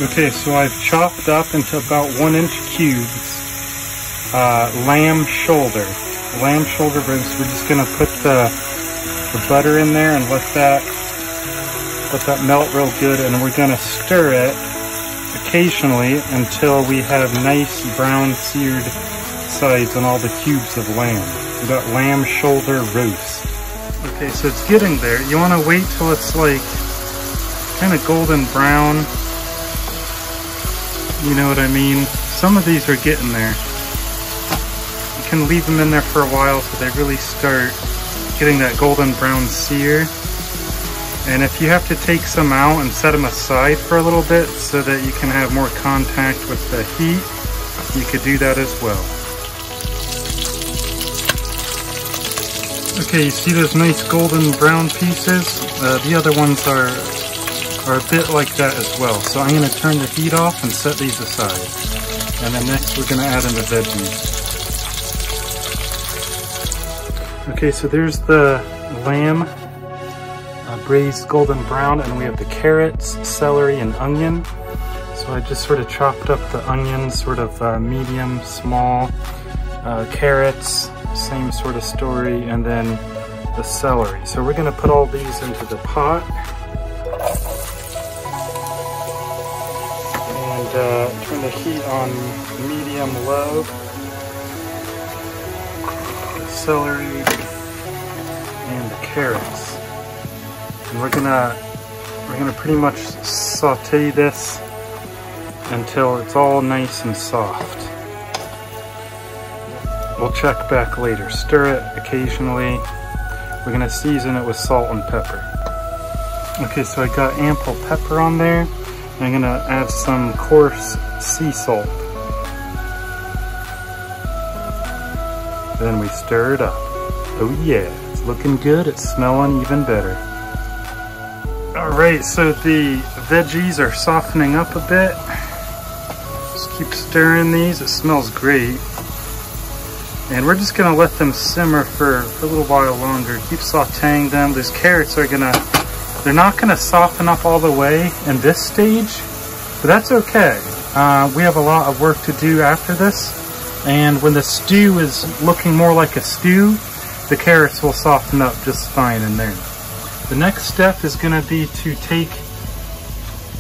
Okay, so I've chopped up into about 1-inch cubes lamb shoulder. Lamb shoulder roast. We're just gonna put the butter in there and let that melt real good, and we're gonna stir it occasionally until we have nice brown seared sides on all the cubes of lamb. We got lamb shoulder roast. Okay, so it's getting there. You want to wait till it's like kind of golden brown. You know what I mean? Some of these are getting there. You can leave them in there for a while so they really start getting that golden brown sear. And if you have to take some out and set them aside for a little bit so that you can have more contact with the heat, you could do that as well. Okay, you see those nice golden brown pieces? The other ones are a bit like that as well. So I'm going to turn the heat off and set these aside. And then next we're going to add in the veggies. Okay, so there's the lamb braised golden brown, and we have the carrots, celery, and onion. So I just sort of chopped up the onions, sort of medium, small, carrots, same sort of story, and then the celery. So we're gonna put all these into the pot. And turn the heat on medium-low. The celery and the carrots. And we're gonna pretty much saute this until it's all nice and soft. We'll check back later. Stir it occasionally. We're gonna season it with salt and pepper. Okay, so I got ample pepper on there. I'm gonna add some coarse sea salt. Then we stir it up. Oh yeah, it's looking good. It's smelling even better. Alright, so the veggies are softening up a bit. Just keep stirring these, it smells great. And we're just gonna let them simmer for a little while longer. Keep sauteing them. These carrots are they're not gonna soften up all the way in this stage, but that's okay. We have a lot of work to do after this. And when the stew is looking more like a stew, the carrots will soften up just fine in there. The next step is going to be to take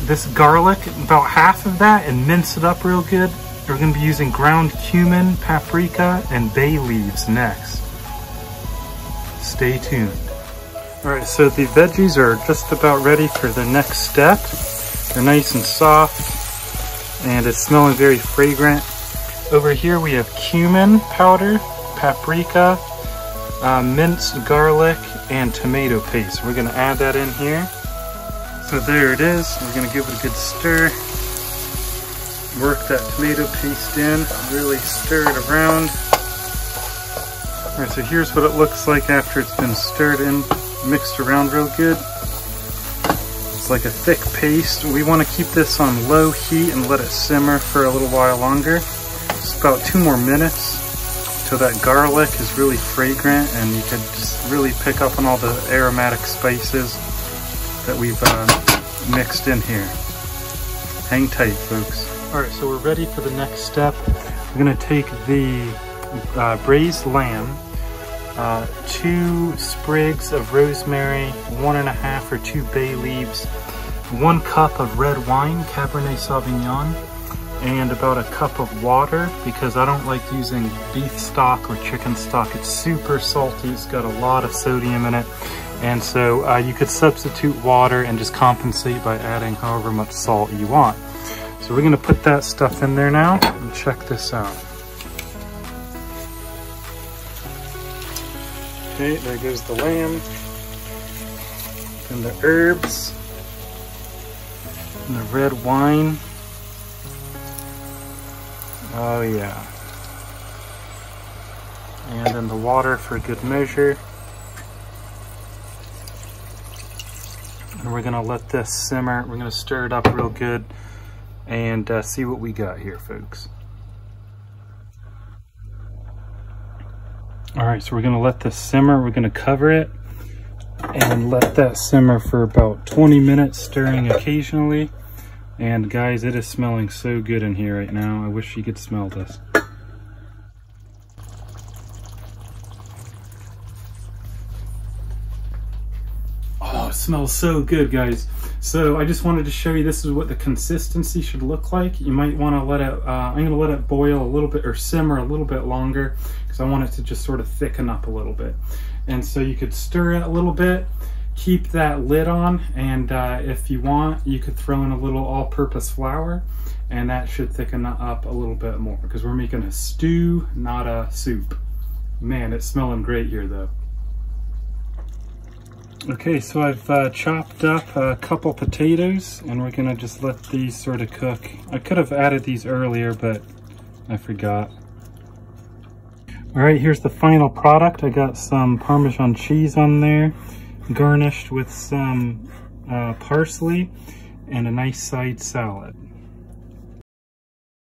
this garlic, about half of that, and mince it up real good. We're going to be using ground cumin, paprika, and bay leaves next. Stay tuned. Alright, so the veggies are just about ready for the next step. They're nice and soft, and it's smelling very fragrant. Over here we have cumin powder, paprika, minced garlic, and tomato paste. We're gonna add that in here. So there it is. We're gonna give it a good stir. Work that tomato paste in, really stir it around. All right, so here's what it looks like after it's been stirred in, mixed around real good. It's like a thick paste. We wanna keep this on low heat and let it simmer for a little while longer. Just about 2 more minutes. So that garlic is really fragrant, and you could just really pick up on all the aromatic spices that we've mixed in here. Hang tight, folks. All right, so we're ready for the next step. We're gonna take the braised lamb, 2 sprigs of rosemary, 1.5 or 2 bay leaves, 1 cup of red wine, Cabernet Sauvignon, and about a cup of water, because I don't like using beef stock or chicken stock. It's super salty, it's got a lot of sodium in it, and so you could substitute water and just compensate by adding however much salt you want. So we're gonna put that stuff in there now and check this out. Okay, there goes the lamb, and the herbs, and the red wine. Oh yeah. And then the water for good measure. And we're gonna let this simmer. We're gonna stir it up real good and see what we got here, folks. All right, so we're gonna let this simmer. We're gonna cover it and let that simmer for about 20 minutes, stirring occasionally. And guys, it is smelling so good in here right now. I wish you could smell this. Oh, it smells so good, guys. So I just wanted to show you this is what the consistency should look like. You might want to let it, I'm going to let it boil a little bit or simmer a little bit longer because I want it to just sort of thicken up a little bit. And so you could stir it a little bit, keep that lid on, and if you want, you could throw in a little all-purpose flour, and that should thicken up a little bit more because we're making a stew, not a soup. Man, it's smelling great here though. Okay, so I've chopped up a couple potatoes, and we're gonna just let these sort of cook. I could have added these earlier, but I forgot. All right, here's the final product. I got some Parmesan cheese on there, garnished with some parsley, and a nice side salad.